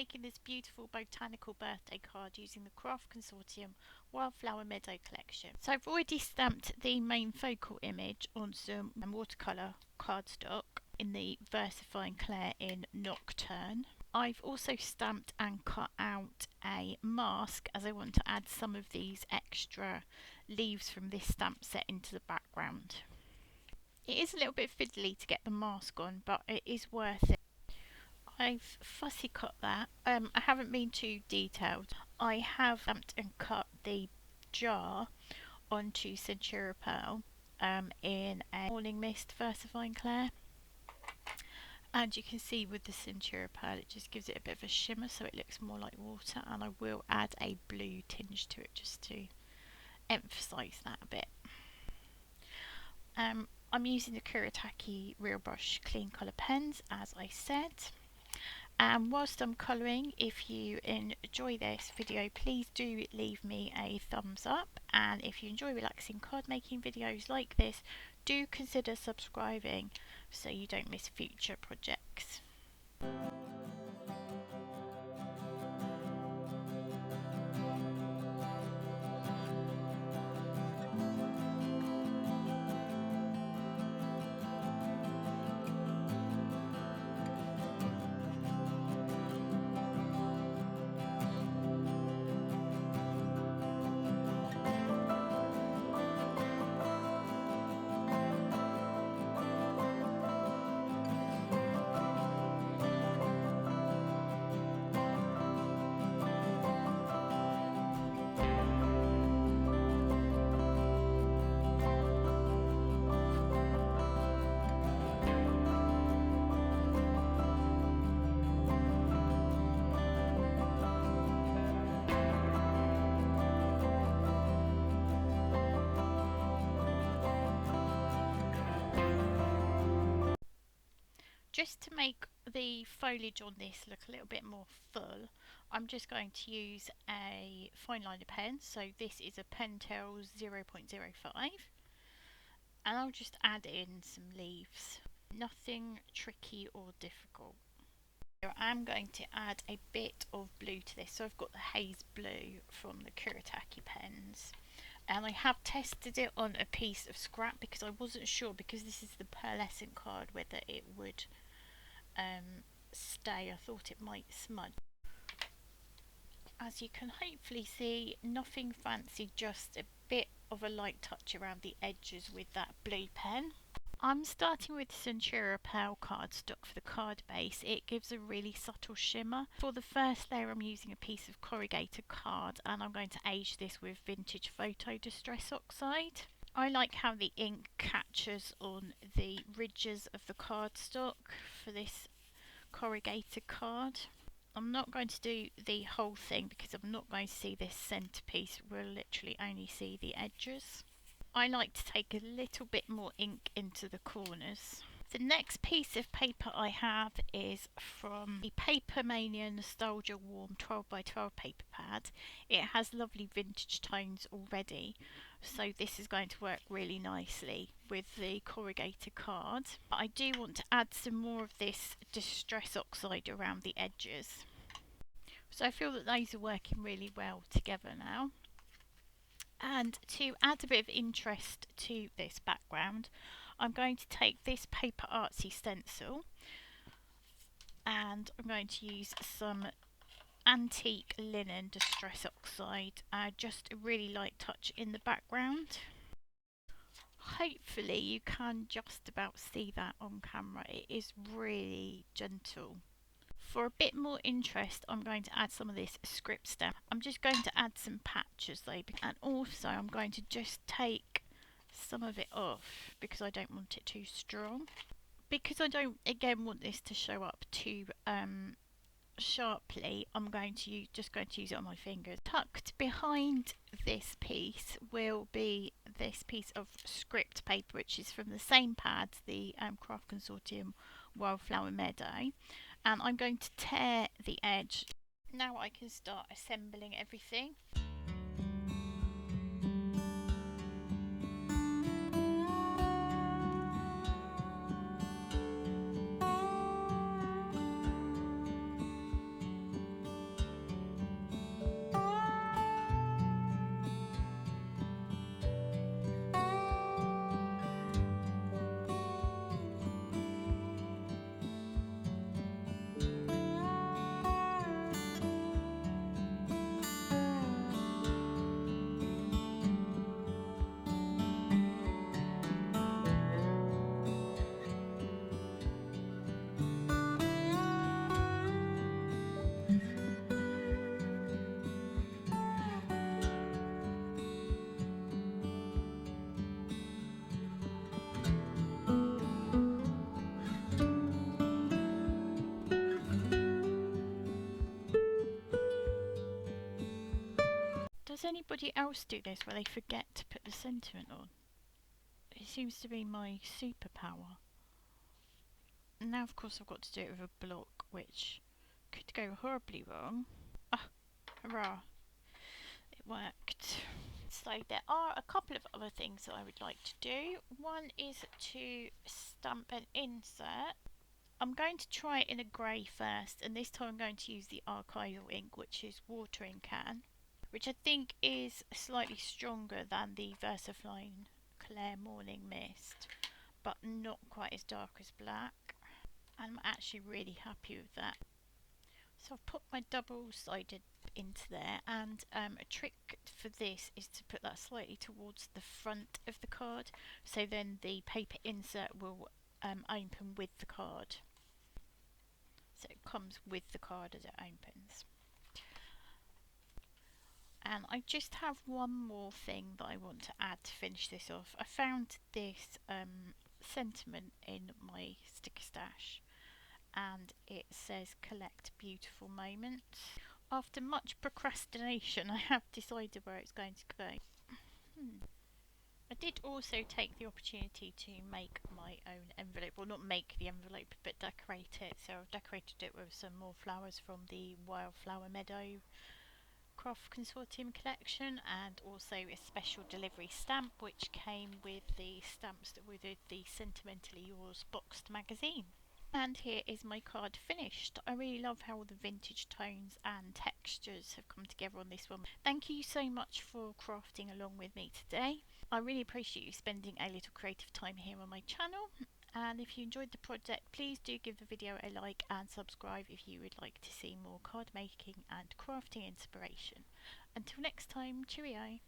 making this beautiful botanical birthday card using the Craft Consortium Wildflower Meadow collection. So I've already stamped the main focal image on some watercolour cardstock in the Versifying Clay in Nocturne. I've also stamped and cut out a mask as I want to add some of these extra leaves from this stamp set into the background. It is a little bit fiddly to get the mask on, but it is worth it. I've fussy cut that. I haven't been too detailed. I have stamped and cut the jar onto Centura Pearl in a Morning Mist Versifying Clay. And you can see with the Centura Pearl it just gives it a bit of a shimmer so it looks more like water, and I will add a blue tinge to it just to emphasise that a bit. I'm using the Kuretake Real Brush Clean Colour pens, as I said. And whilst I'm colouring, if you enjoy this video, please do leave me a thumbs up. And if you enjoy relaxing card making videos like this, do consider subscribing so you don't miss future projects. Just to make the foliage on this look a little bit more full, I'm just going to use a fine liner pen. So this is a Pentel 0.05, and I'll just add in some leaves. Nothing tricky or difficult. I'm going to add a bit of blue to this. So I've got the haze blue from the Kuretake pens, and I have tested it on a piece of scrap because I wasn't sure, because this is the pearlescent card, whether it would stay. I thought it might smudge. As you can hopefully see, nothing fancy, just a bit of a light touch around the edges with that blue pen. I'm starting with Centura Pearl cardstock for the card base. It gives a really subtle shimmer. For the first layer I'm using a piece of corrugated card, and I'm going to age this with vintage photo distress oxide. I like how the ink catches on the ridges of the cardstock for this corrugated card. I'm not going to do the whole thing because I'm not going to see this centerpiece. We'll literally only see the edges. I like to take a little bit more ink into the corners. The next piece of paper I have is from the Papermania Nostalgia Warm 12x12 paper pad. It has lovely vintage tones already, so this is going to work really nicely with the corrugated card. But I do want to add some more of this distress oxide around the edges. So I feel that those are working really well together now. And to add a bit of interest to this background, I'm going to take this Paper Artsy stencil and I'm going to use some antique linen distress oxide, just a really light touch in the background. Hopefully you can just about see that on camera. It is really gentle. For a bit more interest, I'm going to add some of this script stamp. I'm just going to add some patches though, and also I'm going to just take some of it off because I don't want it too strong. Because I don't again want this to show up too sharply, I'm going to just use it on my fingers. Tucked behind this piece will be this piece of script paper, which is from the same pad, the Craft Consortium Wildflower Meadow. And I'm going to tear the edge. Now I can start assembling everything. Does anybody else do this where they forget to put the sentiment on? It seems to be my superpower. And now of course I've got to do it with a block, which could go horribly wrong. Ah, hurrah, it worked. So there are a couple of other things that I would like to do. One is to stamp an insert. I'm going to try it in a grey first, and this time I'm going to use the archival ink, which is watering can, which I think is slightly stronger than the VersaFine Claire Morning Mist, but not quite as dark as black. And I'm actually really happy with that. So I've put my double-sided into there, and a trick for this is to put that slightly towards the front of the card, so then the paper insert will open with the card. So it comes with the card as it opens. And I just have one more thing that I want to add to finish this off. I found this sentiment in my sticker stash, and it says collect beautiful moments. After much procrastination, I have decided where it's going to go. I did also take the opportunity to make my own envelope, well not make the envelope but decorate it. So I've decorated it with some more flowers from the Wildflower Meadow Craft Consortium collection, and also a special delivery stamp which came with the stamps that were the Sentimentally Yours boxed magazine. And here is my card finished. I really love how all the vintage tones and textures have come together on this one. Thank you so much for crafting along with me today. I really appreciate you spending a little creative time here on my channel. And if you enjoyed the project, please do give the video a like and subscribe if you would like to see more card making and crafting inspiration. Until next time, cheerio!